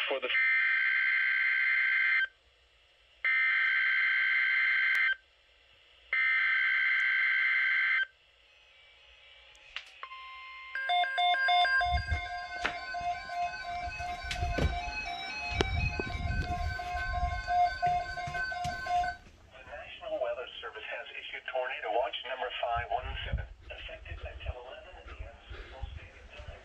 for the National Weather Service has issued tornado watch number 517, effective until 11 a.m. Central Standard Time.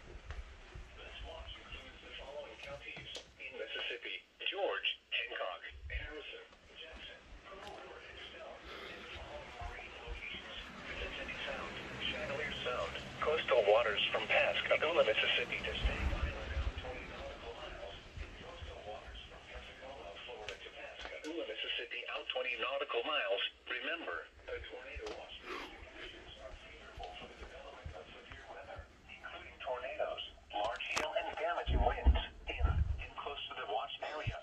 This watch includes the following counties in Mississippi: George, Hancock, Harrison, Jackson, Pearl River, and Stone, and the following marine locations: Mississippi Sound, Chandelier Sound, coastal waters from Pascagoula, Mississippi to Staten Island out 20 nautical miles, and coastal waters from Pensacola, Florida to Pascagoula, Mississippi out 20 nautical miles. Remember, the tornado watch conditions are favorable for the development of severe weather, including tornadoes, large hail, and damaging winds in close to the watched area.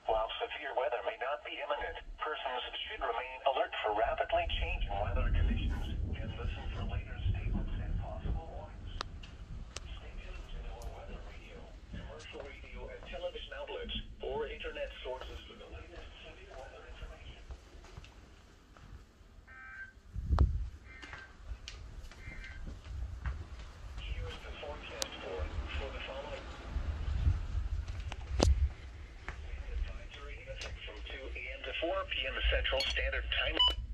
While severe weather may not be imminent, persons should remain alert for rapidly changing weather conditions and listen for later statements and possible warnings. Stay tuned to our weather radio, commercial radio, and television outlets or internet sources for the latest severe weather information. Here's the forecast for the following. Advisory in effect from 2 a.m. to 4 p.m. Central Standard Time.